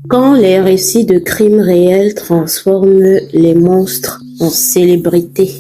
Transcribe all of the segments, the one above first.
Quand les récits de crimes réels transforment les monstres en célébrités.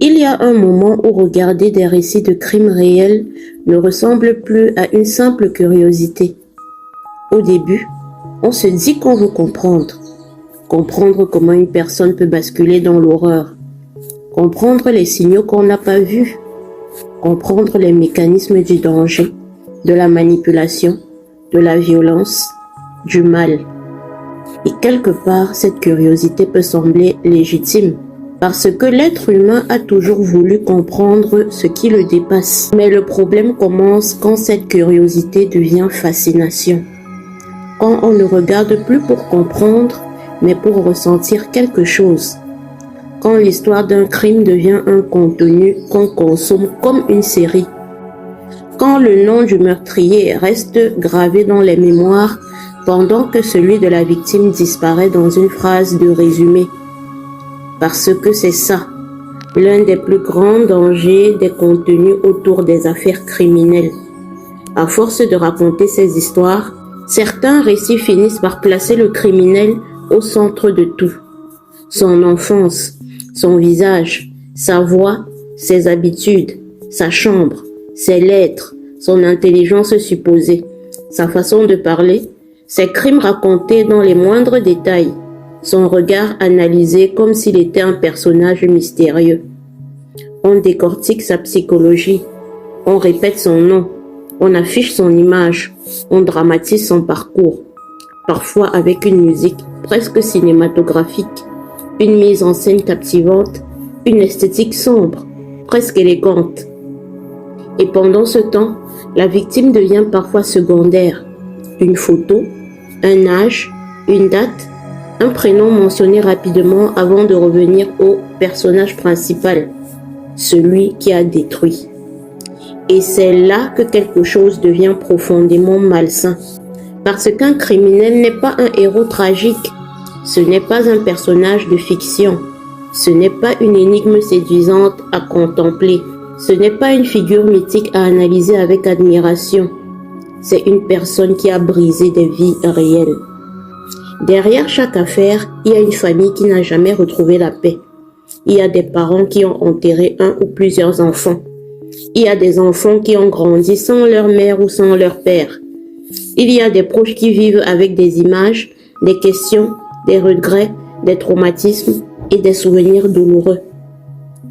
Il y a un moment où regarder des récits de crimes réels ne ressemble plus à une simple curiosité. Au début, on se dit qu'on veut comprendre. Comprendre comment une personne peut basculer dans l'horreur. Comprendre les signaux qu'on n'a pas vus. Comprendre les mécanismes du danger, de la manipulation, de la violence, du mal. Et quelque part, cette curiosité peut sembler légitime, parce que l'être humain a toujours voulu comprendre ce qui le dépasse. Mais le problème commence quand cette curiosité devient fascination. Quand on ne regarde plus pour comprendre, mais pour ressentir quelque chose. Quand l'histoire d'un crime devient un contenu qu'on consomme comme une série. Quand le nom du meurtrier reste gravé dans les mémoires, pendant que celui de la victime disparaît dans une phrase de résumé. Parce que c'est ça, l'un des plus grands dangers des contenus autour des affaires criminelles. À force de raconter ces histoires, certains récits finissent par placer le criminel au centre de tout. Son enfance, son visage, sa voix, ses habitudes, sa chambre, ses lettres, son intelligence supposée, sa façon de parler, ses crimes racontés dans les moindres détails, son regard analysé comme s'il était un personnage mystérieux. On décortique sa psychologie, on répète son nom, on affiche son image, on dramatise son parcours, parfois avec une musique presque cinématographique, une mise en scène captivante, une esthétique sombre, presque élégante. Et pendant ce temps, la victime devient parfois secondaire. Une photo, un âge, une date, un prénom mentionné rapidement avant de revenir au personnage principal, celui qui a détruit. Et c'est là que quelque chose devient profondément malsain. Parce qu'un criminel n'est pas un héros tragique, ce n'est pas un personnage de fiction, ce n'est pas une énigme séduisante à contempler, ce n'est pas une figure mythique à analyser avec admiration. C'est une personne qui a brisé des vies réelles. Derrière chaque affaire, il y a une famille qui n'a jamais retrouvé la paix. Il y a des parents qui ont enterré un ou plusieurs enfants. Il y a des enfants qui ont grandi sans leur mère ou sans leur père. Il y a des proches qui vivent avec des images, des questions, des regrets, des traumatismes et des souvenirs douloureux.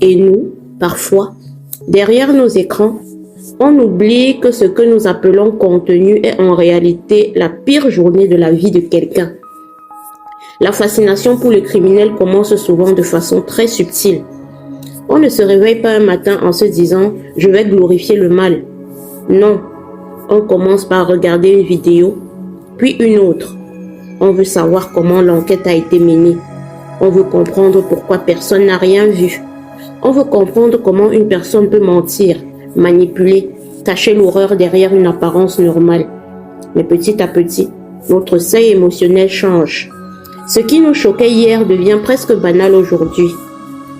Et nous, parfois, derrière nos écrans, on oublie que ce que nous appelons contenu est en réalité la pire journée de la vie de quelqu'un. La fascination pour le criminel commence souvent de façon très subtile. On ne se réveille pas un matin en se disant « je vais glorifier le mal ». Non, on commence par regarder une vidéo, puis une autre. On veut savoir comment l'enquête a été menée. On veut comprendre pourquoi personne n'a rien vu. On veut comprendre comment une personne peut mentir, manipuler, cacher l'horreur derrière une apparence normale. Mais petit à petit, notre seuil émotionnel change. Ce qui nous choquait hier devient presque banal aujourd'hui.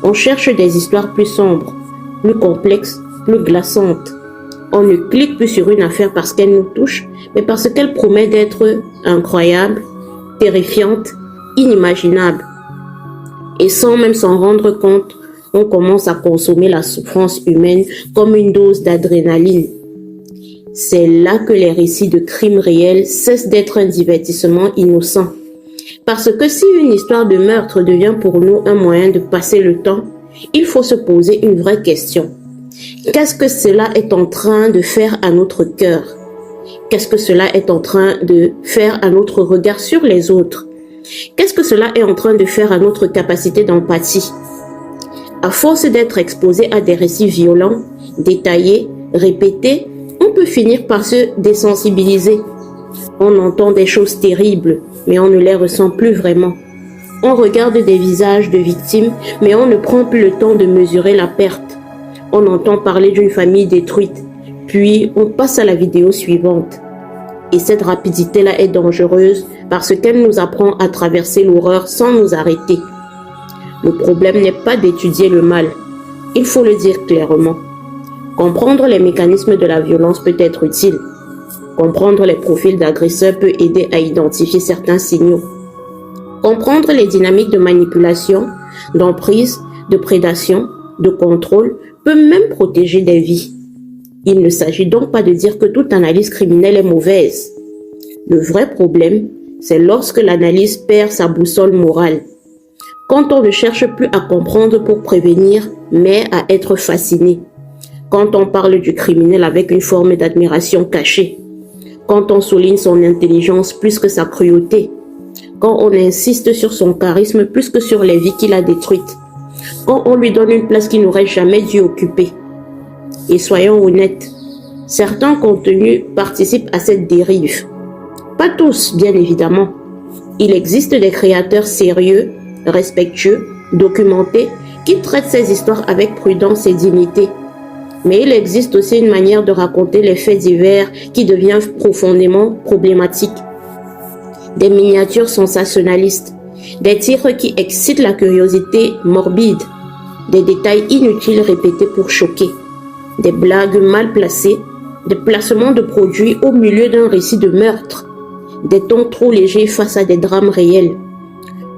On cherche des histoires plus sombres, plus complexes, plus glaçantes. On ne clique plus sur une affaire parce qu'elle nous touche, mais parce qu'elle promet d'être incroyable, terrifiante, inimaginable. Et sans même s'en rendre compte, on commence à consommer la souffrance humaine comme une dose d'adrénaline. C'est là que les récits de crimes réels cessent d'être un divertissement innocent. Parce que si une histoire de meurtre devient pour nous un moyen de passer le temps, il faut se poser une vraie question. Qu'est-ce que cela est en train de faire à notre cœur? Qu'est-ce que cela est en train de faire à notre regard sur les autres? Qu'est-ce que cela est en train de faire à notre capacité d'empathie? À force d'être exposé à des récits violents, détaillés, répétés, on peut finir par se désensibiliser. On entend des choses terribles, mais on ne les ressent plus vraiment. On regarde des visages de victimes, mais on ne prend plus le temps de mesurer la perte. On entend parler d'une famille détruite, puis on passe à la vidéo suivante. Et cette rapidité-là est dangereuse parce qu'elle nous apprend à traverser l'horreur sans nous arrêter. Le problème n'est pas d'étudier le mal, il faut le dire clairement. Comprendre les mécanismes de la violence peut être utile, Comprendre les profils d'agresseurs peut aider à identifier certains signaux. Comprendre les dynamiques de manipulation, d'emprise, de prédation, de contrôle peut même protéger des vies. Il ne s'agit donc pas de dire que toute analyse criminelle est mauvaise. Le vrai problème, c'est lorsque l'analyse perd sa boussole morale. Quand on ne cherche plus à comprendre pour prévenir, mais à être fasciné. Quand on parle du criminel avec une forme d'admiration cachée. Quand on souligne son intelligence plus que sa cruauté. Quand on insiste sur son charisme plus que sur les vies qu'il a détruites. Quand on lui donne une place qu'il n'aurait jamais dû occuper. Et soyons honnêtes, certains contenus participent à cette dérive. Pas tous, bien évidemment. Il existe des créateurs sérieux, respectueux, documentés, qui traitent ces histoires avec prudence et dignité. Mais il existe aussi une manière de raconter les faits divers qui devient profondément problématique. Des miniatures sensationnalistes, des titres qui excitent la curiosité morbide, des détails inutiles répétés pour choquer, des blagues mal placées, des placements de produits au milieu d'un récit de meurtre, des tons trop légers face à des drames réels,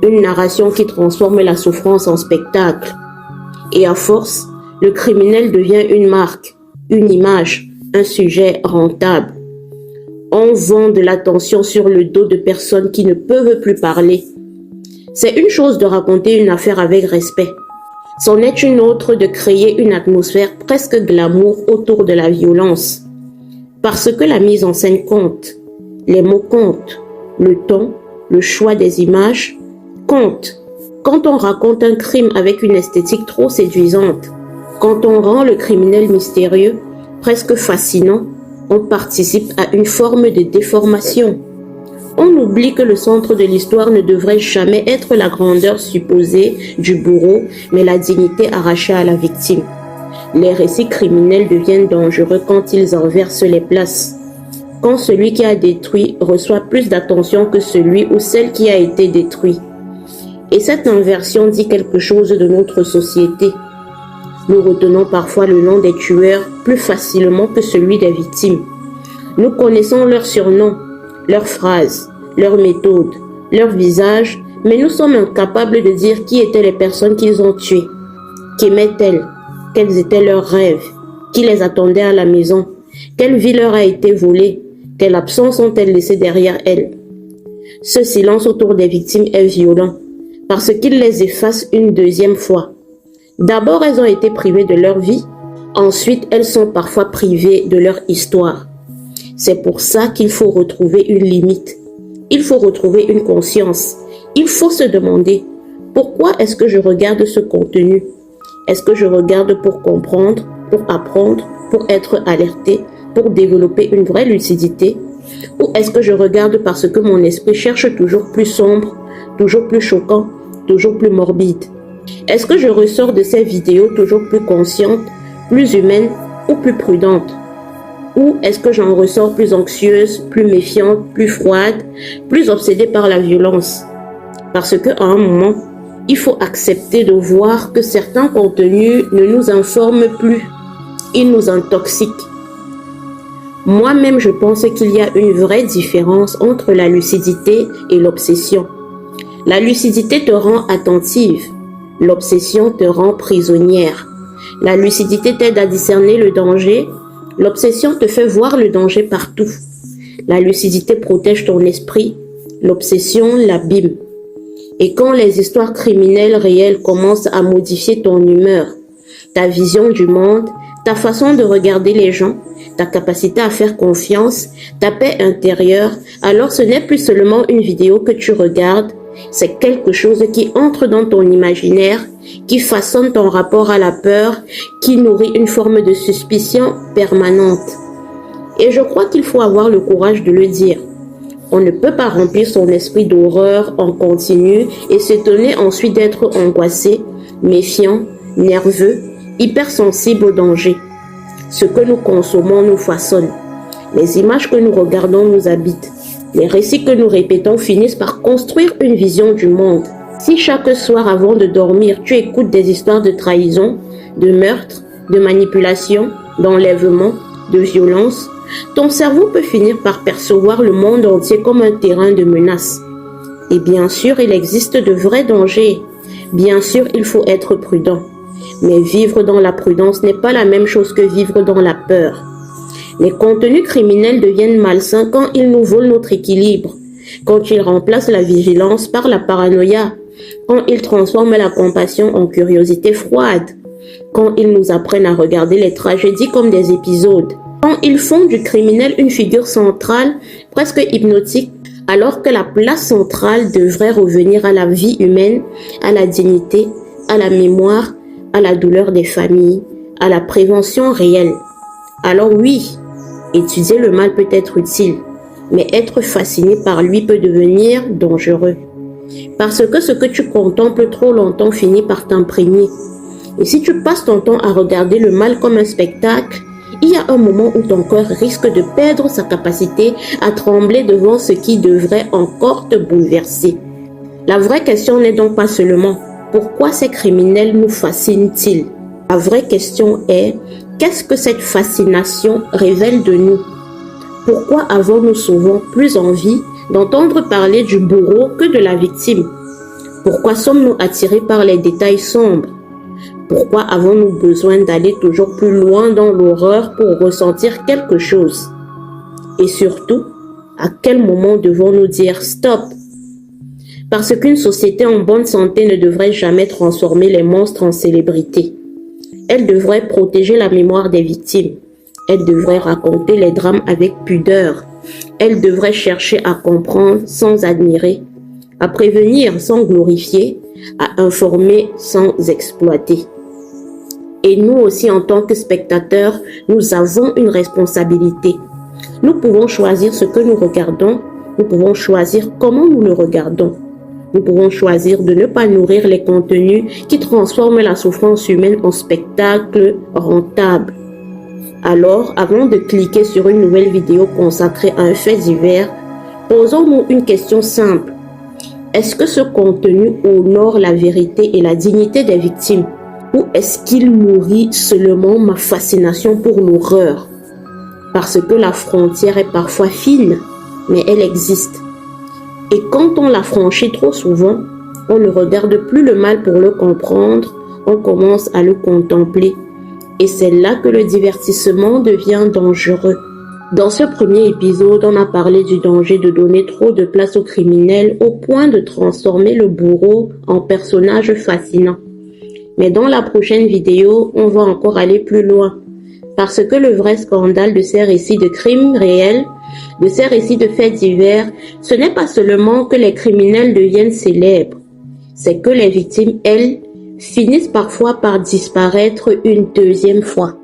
une narration qui transforme la souffrance en spectacle. Et à force, le criminel devient une marque, une image, un sujet rentable. On vend de l'attention sur le dos de personnes qui ne peuvent plus parler. C'est une chose de raconter une affaire avec respect. C'en est une autre de créer une atmosphère presque glamour autour de la violence. Parce que la mise en scène compte, les mots comptent, le ton, le choix des images comptent. Quand on raconte un crime avec une esthétique trop séduisante, quand on rend le criminel mystérieux, presque fascinant, on participe à une forme de déformation. On oublie que le centre de l'histoire ne devrait jamais être la grandeur supposée du bourreau, mais la dignité arrachée à la victime. Les récits criminels deviennent dangereux quand ils inversent les places. Quand celui qui a détruit reçoit plus d'attention que celui ou celle qui a été détruit. Et cette inversion dit quelque chose de notre société. Nous retenons parfois le nom des tueurs plus facilement que celui des victimes. Nous connaissons leurs surnoms, leurs phrases, leurs méthodes, leurs visages, mais nous sommes incapables de dire qui étaient les personnes qu'ils ont tuées. Qu'aimaient-elles? Quels étaient leurs rêves? Qui les attendait à la maison? Quelle vie leur a été volée? Quelle absence ont-elles laissée derrière elles? Ce silence autour des victimes est violent, parce qu'il les efface une deuxième fois. D'abord, elles ont été privées de leur vie. Ensuite, elles sont parfois privées de leur histoire. C'est pour ça qu'il faut retrouver une limite. Il faut retrouver une conscience. Il faut se demander, pourquoi est-ce que je regarde ce contenu? Est-ce que je regarde pour comprendre, pour apprendre, pour être alerté, pour développer une vraie lucidité? Ou est-ce que je regarde parce que mon esprit cherche toujours plus sombre, toujours plus choquant, toujours plus morbide? Est-ce que je ressors de ces vidéos toujours plus consciente, plus humaine ou plus prudente? Ou est-ce que j'en ressors plus anxieuse, plus méfiante, plus froide, plus obsédée par la violence? Parce qu'à un moment, il faut accepter de voir que certains contenus ne nous informent plus. Ils nous intoxiquent. Moi-même, je pense qu'il y a une vraie différence entre la lucidité et l'obsession. La lucidité te rend attentive. L'obsession te rend prisonnière. La lucidité t'aide à discerner le danger. L'obsession te fait voir le danger partout. La lucidité protège ton esprit. L'obsession l'abîme. Et quand les histoires criminelles réelles commencent à modifier ton humeur, ta vision du monde, ta façon de regarder les gens, ta capacité à faire confiance, ta paix intérieure, alors ce n'est plus seulement une vidéo que tu regardes, c'est quelque chose qui entre dans ton imaginaire, qui façonne ton rapport à la peur, qui nourrit une forme de suspicion permanente. Et je crois qu'il faut avoir le courage de le dire. On ne peut pas remplir son esprit d'horreur en continu et s'étonner ensuite d'être angoissé, méfiant, nerveux, hypersensible au danger. Ce que nous consommons nous façonne. Les images que nous regardons nous habitent. Les récits que nous répétons finissent par construire une vision du monde. Si chaque soir avant de dormir, tu écoutes des histoires de trahison, de meurtre, de manipulation, d'enlèvement, de violence, ton cerveau peut finir par percevoir le monde entier comme un terrain de menace. Et bien sûr, il existe de vrais dangers. Bien sûr, il faut être prudent. Mais vivre dans la prudence n'est pas la même chose que vivre dans la peur. Les contenus criminels deviennent malsains quand ils nous volent notre équilibre, quand ils remplacent la vigilance par la paranoïa, quand ils transforment la compassion en curiosité froide, quand ils nous apprennent à regarder les tragédies comme des épisodes, quand ils font du criminel une figure centrale, presque hypnotique, alors que la place centrale devrait revenir à la vie humaine, à la dignité, à la mémoire, à la douleur des familles, à la prévention réelle. Alors oui, étudier le mal peut être utile, mais être fasciné par lui peut devenir dangereux. Parce que ce que tu contemples trop longtemps finit par t'imprégner. Et si tu passes ton temps à regarder le mal comme un spectacle, il y a un moment où ton cœur risque de perdre sa capacité à trembler devant ce qui devrait encore te bouleverser. La vraie question n'est donc pas seulement pourquoi ces criminels nous fascinent-ils? La vraie question est qu'est-ce que cette fascination révèle de nous? Pourquoi avons-nous souvent plus envie d'entendre parler du bourreau que de la victime? Pourquoi sommes-nous attirés par les détails sombres? Pourquoi avons-nous besoin d'aller toujours plus loin dans l'horreur pour ressentir quelque chose? Et surtout, à quel moment devons-nous dire stop? Parce qu'une société en bonne santé ne devrait jamais transformer les monstres en célébrités. Elle devrait protéger la mémoire des victimes. Elle devrait raconter les drames avec pudeur. Elle devrait chercher à comprendre sans admirer, à prévenir sans glorifier, à informer sans exploiter. Et nous aussi, en tant que spectateurs, nous avons une responsabilité. Nous pouvons choisir ce que nous regardons. Nous pouvons choisir comment nous le regardons. Nous pouvons choisir de ne pas nourrir les contenus qui transforment la souffrance humaine en spectacle rentable. Alors, avant de cliquer sur une nouvelle vidéo consacrée à un fait divers, posons-nous une question simple. Est-ce que ce contenu honore la vérité et la dignité des victimes? Ou est-ce qu'il nourrit seulement ma fascination pour l'horreur? Parce que la frontière est parfois fine, mais elle existe. Et quand on la franchit trop souvent, on ne regarde plus le mal pour le comprendre, on commence à le contempler. Et c'est là que le divertissement devient dangereux. Dans ce premier épisode, on a parlé du danger de donner trop de place aux criminels au point de transformer le bourreau en personnage fascinant. Mais dans la prochaine vidéo, on va encore aller plus loin. Parce que le vrai scandale de ces récits de crimes réels, de ces récits de faits divers, ce n'est pas seulement que les criminels deviennent célèbres. C'est que les victimes, elles, finissent parfois par disparaître une deuxième fois.